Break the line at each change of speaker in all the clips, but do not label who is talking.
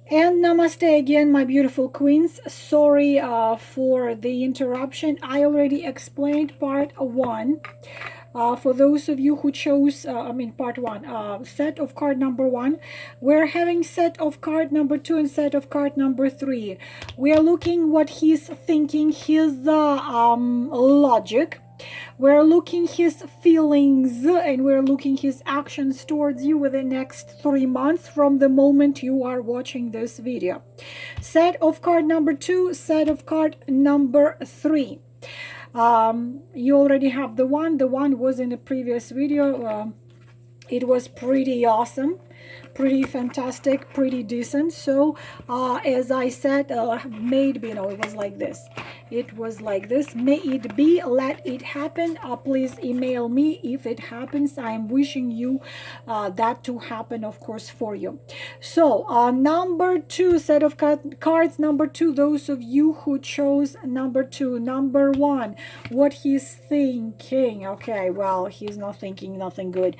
And namaste again, my beautiful queens. Sorry for the interruption. I already explained part one. For those of you who chose, part one, set of card number one, we're having set of card number two and set of card number three. We are looking what he's thinking, his logic. We're looking his feelings and we're looking his actions towards you within the next 3 months from the moment you are watching this video. Set of card number two, set of card number three. You already have the one was in the previous video. It was pretty awesome, pretty fantastic, pretty decent. So as I said, may it be, it was like this. It was like this. May it be, let it happen. Please email me if it happens. I am wishing you that to happen, of course, for you. So number two, set of cards number two, those of you who chose number two. Number one, what he's thinking. Okay, well, he's not thinking nothing good.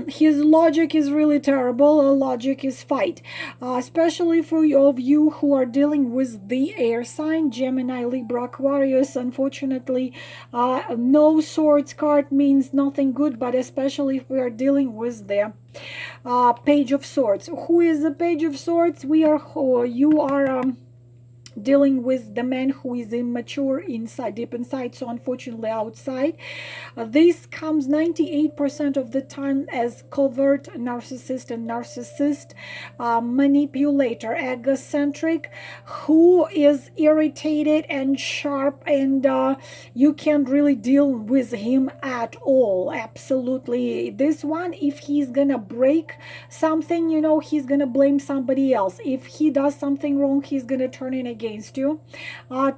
His logic is really terrible. Logic is fight, especially for you who are dealing with the air sign, Gemini, Libra, Aquarius. Unfortunately, no swords card means nothing good, but especially if we are dealing with the page of swords. Who is the page of swords? You are dealing with the man who is immature inside, deep inside, so unfortunately outside. This comes 98% of the time as covert narcissist and narcissist, manipulator, egocentric, who is irritated and sharp, and you can't really deal with him at all. Absolutely. This one, if he's gonna break something, he's gonna blame somebody else. If he does something wrong, he's gonna turn it against you.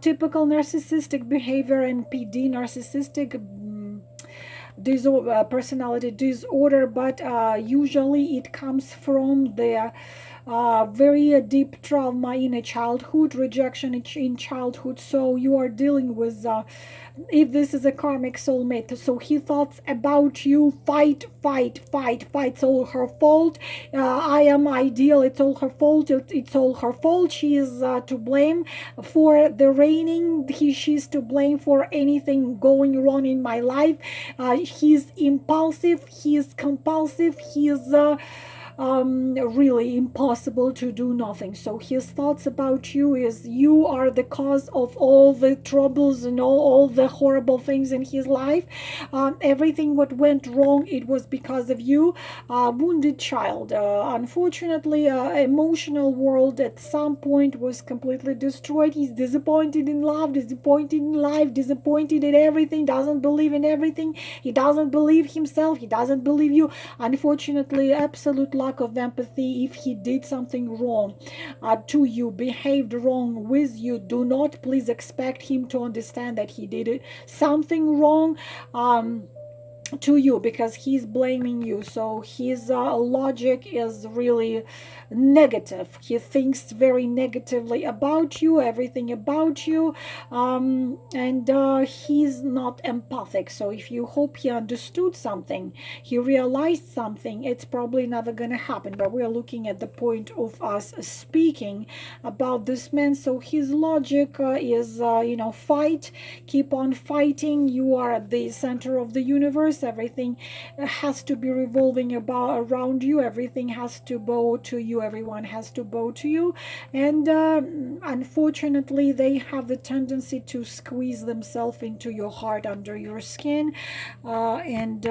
Typical narcissistic behavior and PD, narcissistic personality disorder, but usually it comes from the very deep trauma in a childhood, rejection in childhood. So you are dealing with, if this is a karmic soulmate, so he thoughts about you, fight, it's all her fault. I am ideal, it's all her fault, it's all her fault. She is to blame for the raining, she's to blame for anything going wrong in my life. He's impulsive, he's compulsive, he's really impossible to do nothing. So his thoughts about you is you are the cause of all the troubles and all the horrible things in his life. Everything what went wrong, it was because of you. Wounded child. Unfortunately, emotional world at some point was completely destroyed. He's disappointed in love, disappointed in life, disappointed in everything, doesn't believe in everything. He doesn't believe himself, he doesn't believe you. Unfortunately, absolute lack of empathy. If he did something wrong to you, behaved wrong with you, do not please expect him to understand that he did it something wrong to you, because he's blaming you. So his logic is really negative. He thinks very negatively about you, everything about you, and he's not empathic. So if you hope he understood something, he realized something, it's probably never gonna happen. But we're looking at the point of us speaking about this man. So his logic is fight, keep on fighting. You are at the center of the universe. Everything has to be revolving around you. Everything has to bow to you. Everyone has to bow to you. And unfortunately, they have the tendency to squeeze themselves into your heart, under your skin. And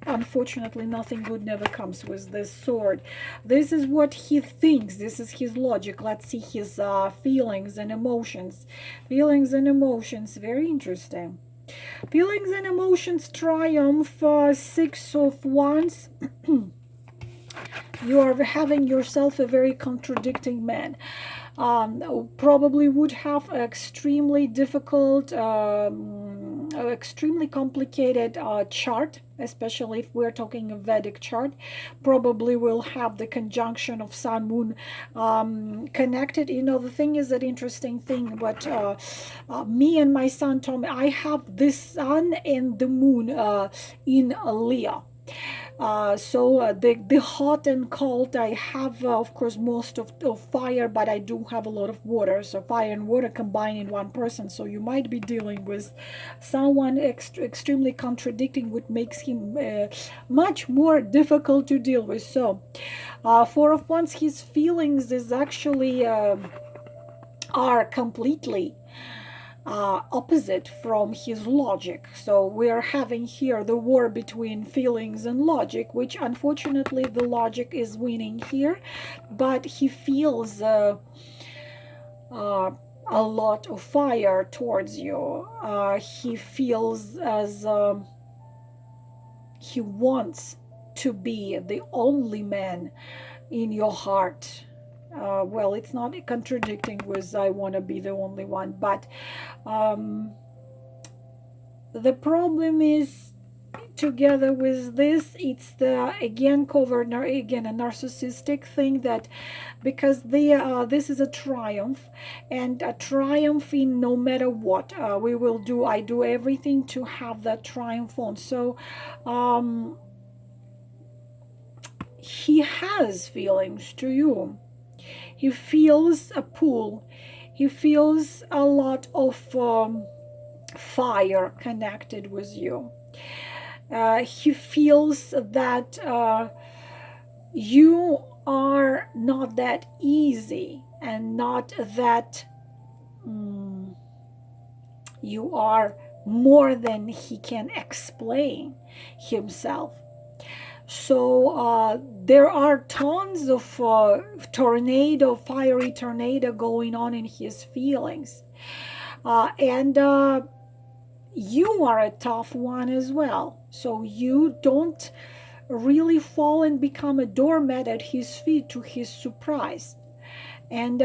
unfortunately, nothing good never comes with this sword. This is what he thinks. This is his logic. Let's see his feelings and emotions. Feelings and emotions. Very interesting. Feelings and emotions triumph. Six of Wands. You are having yourself a very contradicting man. Probably would have extremely difficult, extremely complicated chart, especially if we're talking a Vedic chart. Probably will have the conjunction of Sun, Moon connected. The thing is, that interesting thing, but me and my son told me I have this Sun and the Moon in Leo. The hot and cold, I have, of course, most of fire, but I do have a lot of water. So fire and water combined in one person. So you might be dealing with someone extremely contradicting, which makes him much more difficult to deal with. So Four of Wands, his feelings is actually are completely opposite from his logic. So we're having here the war between feelings and logic, which unfortunately the logic is winning here, but he feels a lot of fire towards you. He feels as he wants to be the only man in your heart. Well, it's not contradicting with I want to be the only one, but the problem is, together with this, it's the again covered again a narcissistic thing, that because this is a triumph, and a triumph in no matter what we will do, I do everything to have that triumph on. So he has feelings to you. He feels a pull. He feels a lot of fire connected with you. He feels that you are not that easy, and not that you are more than he can explain himself. So there are tons of tornado, fiery tornado going on in his feelings. And you are a tough one as well. So you don't really fall and become a doormat at his feet, to his surprise. And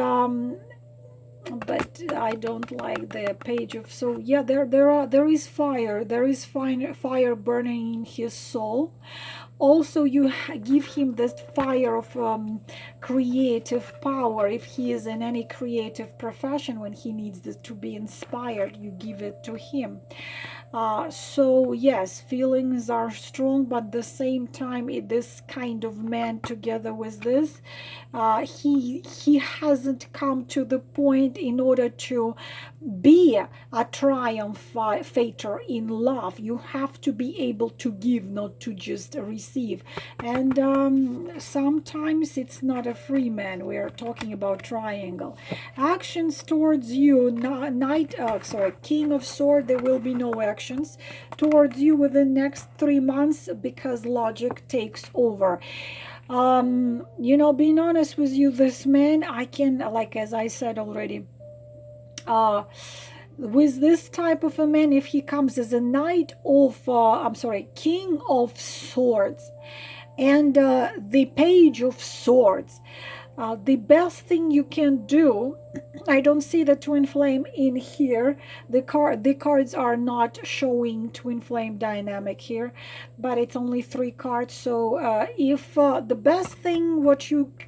but I don't like the page of, so yeah, there is fire, fire burning in his soul. Also, you give him this fire of creative power. If he is in any creative profession, when he needs this to be inspired, you give it to him. So yes, feelings are strong, but at the same time, this kind of man, together with this, he hasn't come to the point in order to be a triumphator in love. You have to be able to give, not to just receive. And sometimes it's not a free man. We are talking about triangle actions towards you. King of Swords, there will be no actions towards you within next 3 months, because logic takes over. Being honest with you, this man, I can, like as I said already, with this type of a man, if he comes as a King of Swords, and the Page of Swords, the best thing you can do, I don't see the twin flame in here. The cards are not showing twin flame dynamic here, but it's only 3 cards. So if the best thing,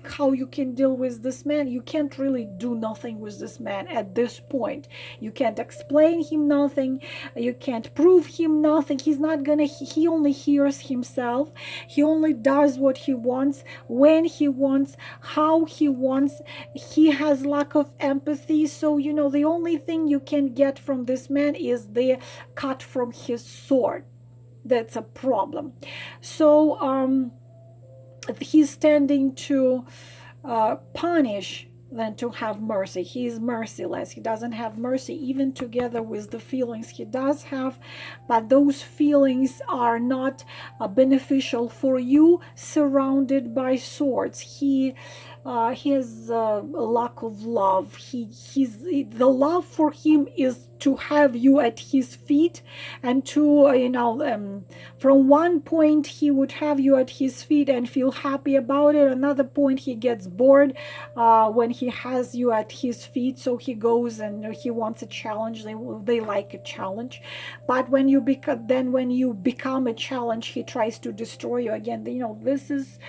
how you can deal with this man, you can't really do nothing with this man at this point. You can't explain him nothing. You can't prove him nothing. He's not gonna. He only hears himself. He only does what he wants, when he wants, how he wants. He has lack of empathy. So the only thing you can get from this man is the cut from his sword. That's a problem. So he's tending to punish than to have mercy. He is merciless. He doesn't have mercy, even together with the feelings he does have, but those feelings are not beneficial for you, surrounded by swords. He has a lack of love. The love for him is to have you at his feet, and to from one point he would have you at his feet and feel happy about it. Another point he gets bored when he has you at his feet, so he goes and he wants a challenge. They like a challenge, but when you become a challenge, he tries to destroy you again. This is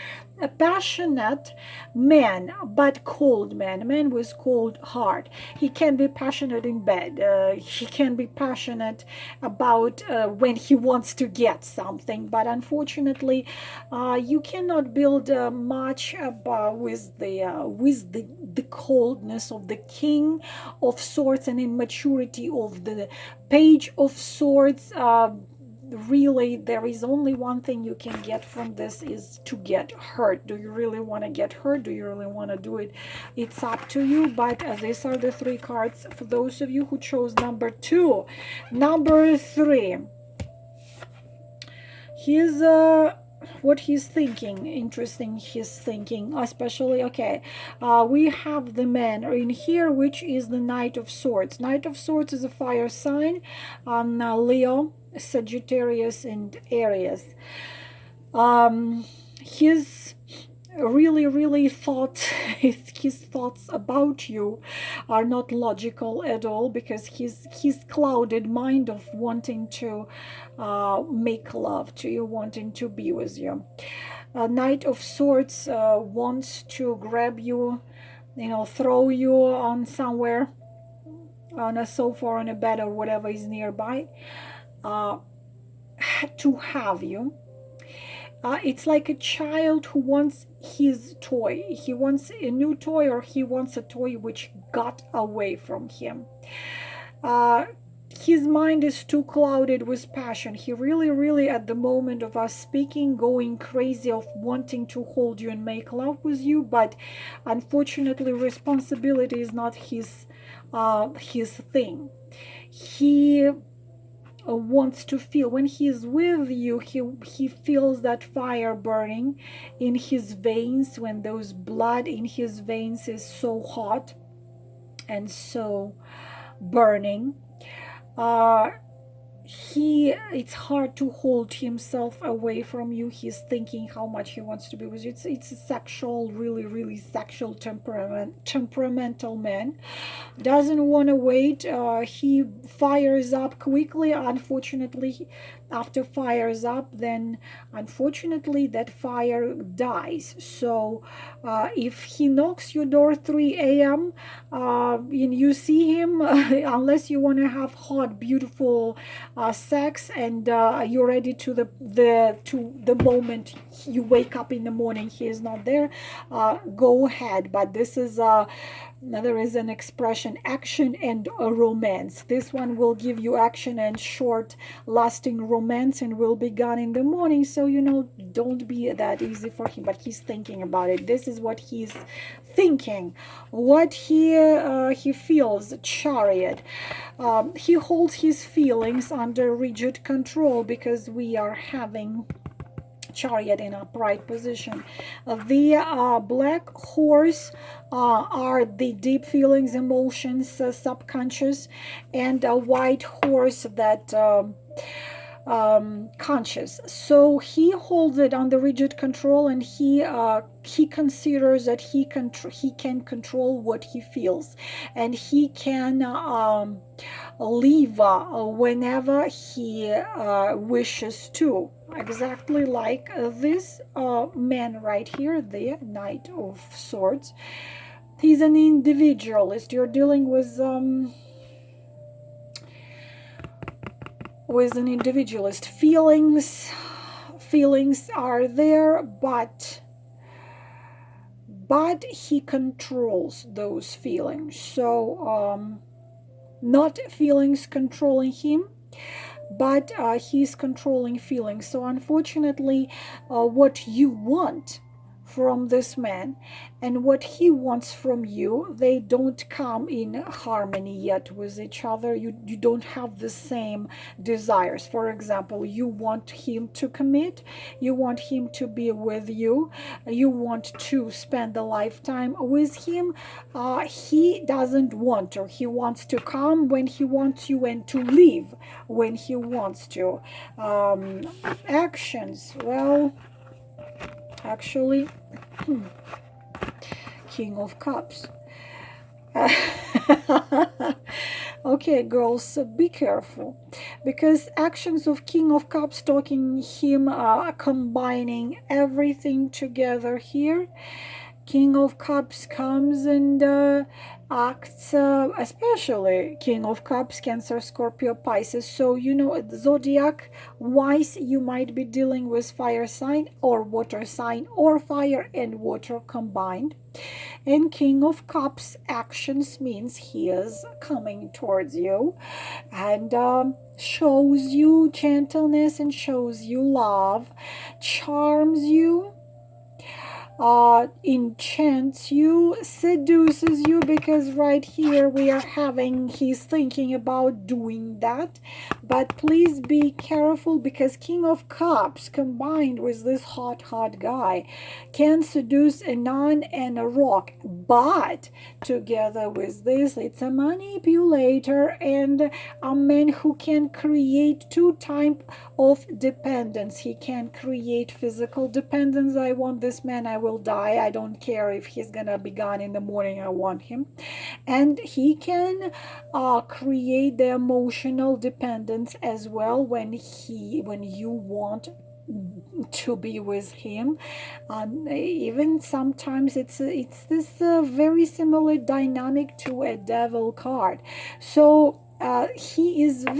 a passionate man, but cold man, a man with cold heart. He can be passionate in bed. he can be passionate about when he wants to get something, but unfortunately you cannot build much about with the coldness of the King of Swords and immaturity of the Page of Swords. Really, there is only one thing you can get from this, is to get hurt. Do you really want to get hurt? Do you really want to do it? It's up to you. But these are the 3 cards for those of you who chose number 2. Number 3, he's what he's thinking. Interesting, he's thinking, especially, okay, we have the man in here, which is the Knight of Swords. Knight of Swords is a fire sign on Leo, Sagittarius, and Aries. His really thoughts, his thoughts about you are not logical at all, because his clouded mind of wanting to make love to you, wanting to be with you. Knight of Swords wants to grab you, throw you on somewhere, on a sofa, on a bed, or whatever is nearby, to have you. It's like a child who wants his toy. He wants a new toy, or he wants a toy which got away from him. His mind is too clouded with passion. He really at the moment of us speaking, going crazy of wanting to hold you and make love with you, but unfortunately responsibility is not his thing. He wants to feel, when he's with you, he feels that fire burning in his veins, when those blood in his veins is so hot and so burning. It's hard to hold himself away from you. He's thinking how much he wants to be with you. It's a sexual, really sexual temperamental man. Doesn't want to wait. He fires up quickly. Unfortunately, after fires up, then unfortunately that fire dies. So if he knocks your door 3 a.m. And you see him, unless you want to have hot, beautiful sex, and you're ready to the moment you wake up in the morning, he is not there, go ahead. But this is there is an expression, action and a romance. This one will give you action and short lasting romance, and will be gone in the morning. So don't be that easy for him, but he's thinking about it. This is what he's thinking, what he feels. Chariot. He holds his feelings under rigid control, because we are having Chariot in upright position. The black horse are the deep feelings, emotions, subconscious, and a white horse that conscious. So he holds it under rigid control, and he considers that he can control what he feels, and he can leave whenever he wishes to. Exactly like this man right here, the Knight of Swords. He's an individualist. You're dealing with an individualist. Feelings are there, but he controls those feelings. So not feelings controlling him, but he's controlling feelings. So unfortunately, what you want from this man and what he wants from you, they don't come in harmony yet with each other. You don't have the same desires. For example, you want him to commit, you want him to be with you, you want to spend a lifetime with him. He doesn't want to. He wants to come when he wants you and to leave when he wants to. Actions, well, actually, King of Cups. Okay, girls, so be careful, because actions of King of Cups talking him combining everything together here King of Cups comes and acts, especially King of Cups, Cancer, Scorpio, Pisces. So, you know, zodiac wise, you might be dealing with fire sign or water sign, or fire and water combined. And King of Cups actions means he is coming towards you and shows you gentleness and shows you love, charms you, enchants you, seduces you, because right here we are having, he's thinking about doing that. But please be careful, because King of Cups combined with this hot guy can seduce a nun and a rock, but together with this, it's a manipulator and a man who can create two types of dependence. He can create physical dependence. I want this man, I will die, I don't care if he's gonna be gone in the morning, I want him. And he can create the emotional dependence as well, when you want to be with him. Even sometimes it's this very similar dynamic to a devil card. So he is a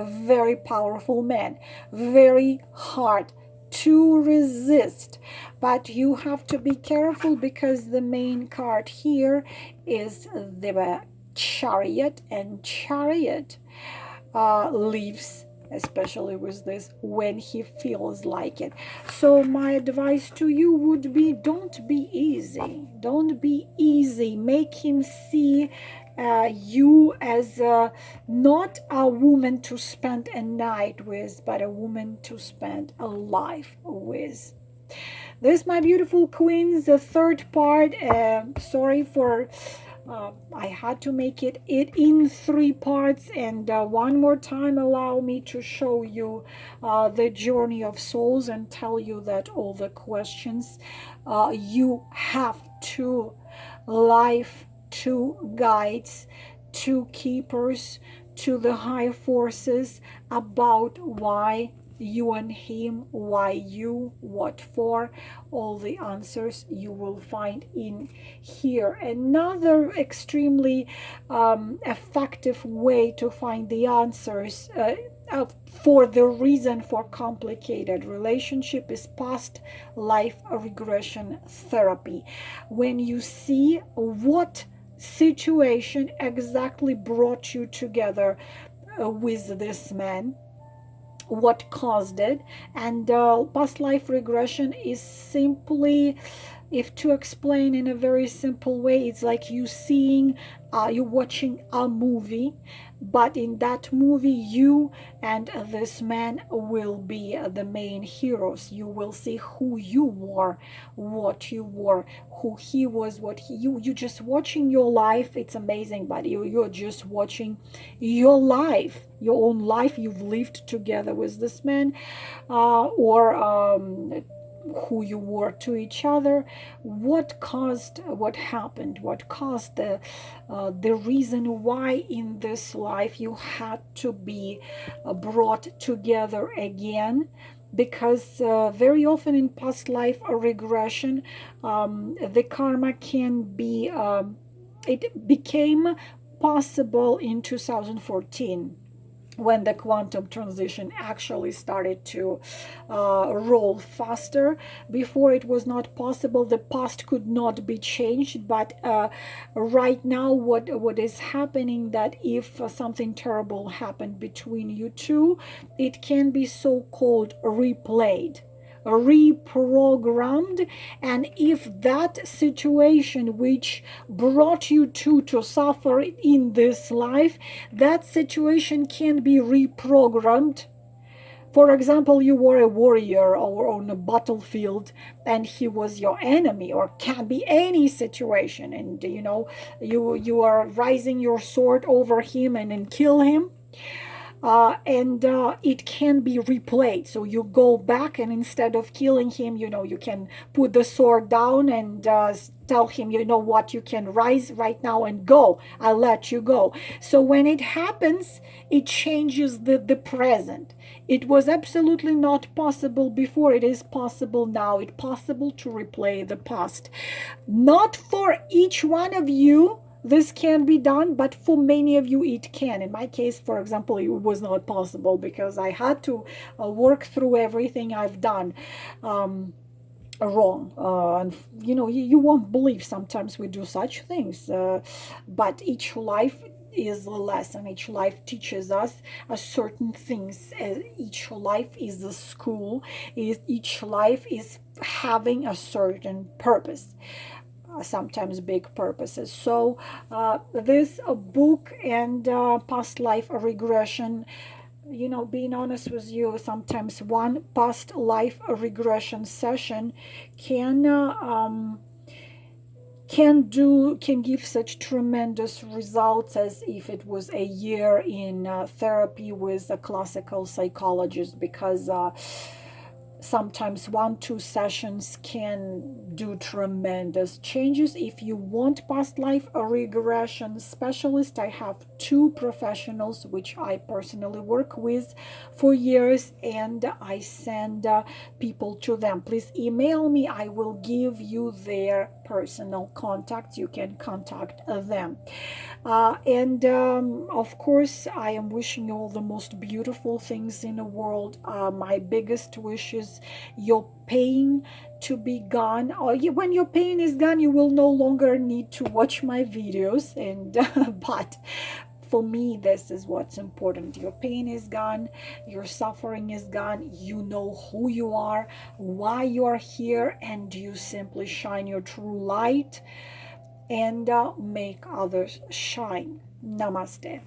very powerful man, very hard to resist. But you have to be careful, because the main card here is the Chariot, and Chariot leaves, especially with this, when he feels like it. So my advice to you would be, don't be easy. Don't be easy. Make him see you as not a woman to spend a night with, but a woman to spend a life with. This, my beautiful queens, the third part. Sorry for I had to make it in 3 parts, and one more time allow me to show you the journey of souls and tell you that all the questions you have to life, to guides, to keepers, to the high forces about why you and him, why you, what for. All the answers you will find in here. Another extremely effective way to find the answers for the reason for complicated relationship is past life regression therapy. When you see what situation exactly brought you together with this man, what caused it. And past life regression is simply, if to explain in a very simple way, it's like you watching a movie, but in that movie you and this man will be the main heroes. You will see who you were, what you were, who he was, what you just watching your life. It's amazing, but you're just watching your life, your own life you've lived together with this man, or who you were to each other, what happened, what caused the reason why in this life you had to be brought together again. Because very often in past life regression, the karma can be it became possible in 2014, when the quantum transition actually started to roll faster. Before, it was not possible. The past could not be changed. But right now, what is happening, that if something terrible happened between you two, it can be so-called replayed, reprogrammed. And if that situation which brought you two to suffer in this life, that situation can be reprogrammed. For example, you were a warrior or on a battlefield and he was your enemy, or can be any situation, and you are raising your sword over him and then kill him. And it can be replayed. So you go back, and instead of killing him, you can put the sword down and tell him, you know what, you can rise right now and go. I'll let you go. So when it happens, it changes the present. It was absolutely not possible before. It is possible now. It's possible to replay the past. Not for each one of you this can be done, but for many of you it can. In my case, for example, it was not possible because I had to work through everything I've done wrong. And you won't believe sometimes we do such things, but each life is a lesson. Each life teaches us a certain things. Each life is a school. Each life is having a certain purpose, sometimes big purposes. So this book and past life regression, being honest with you, sometimes one past life regression session can can give such tremendous results as if it was a year in therapy with a classical psychologist, because sometimes 1-2 sessions can do tremendous changes. If you want past life regression specialist, I have 2 professionals which I personally work with for years, and I send people to them. Please email me. I will give you their personal contacts. You can contact them. And of course, I am wishing you all the most beautiful things in the world. My biggest wish is your pain to be gone. When your pain is gone, you will no longer need to watch my videos. And but for me, this is what's important. Your pain is gone, your suffering is gone. You know who you are, why you are here, and you simply shine your true light and make others shine. Namaste.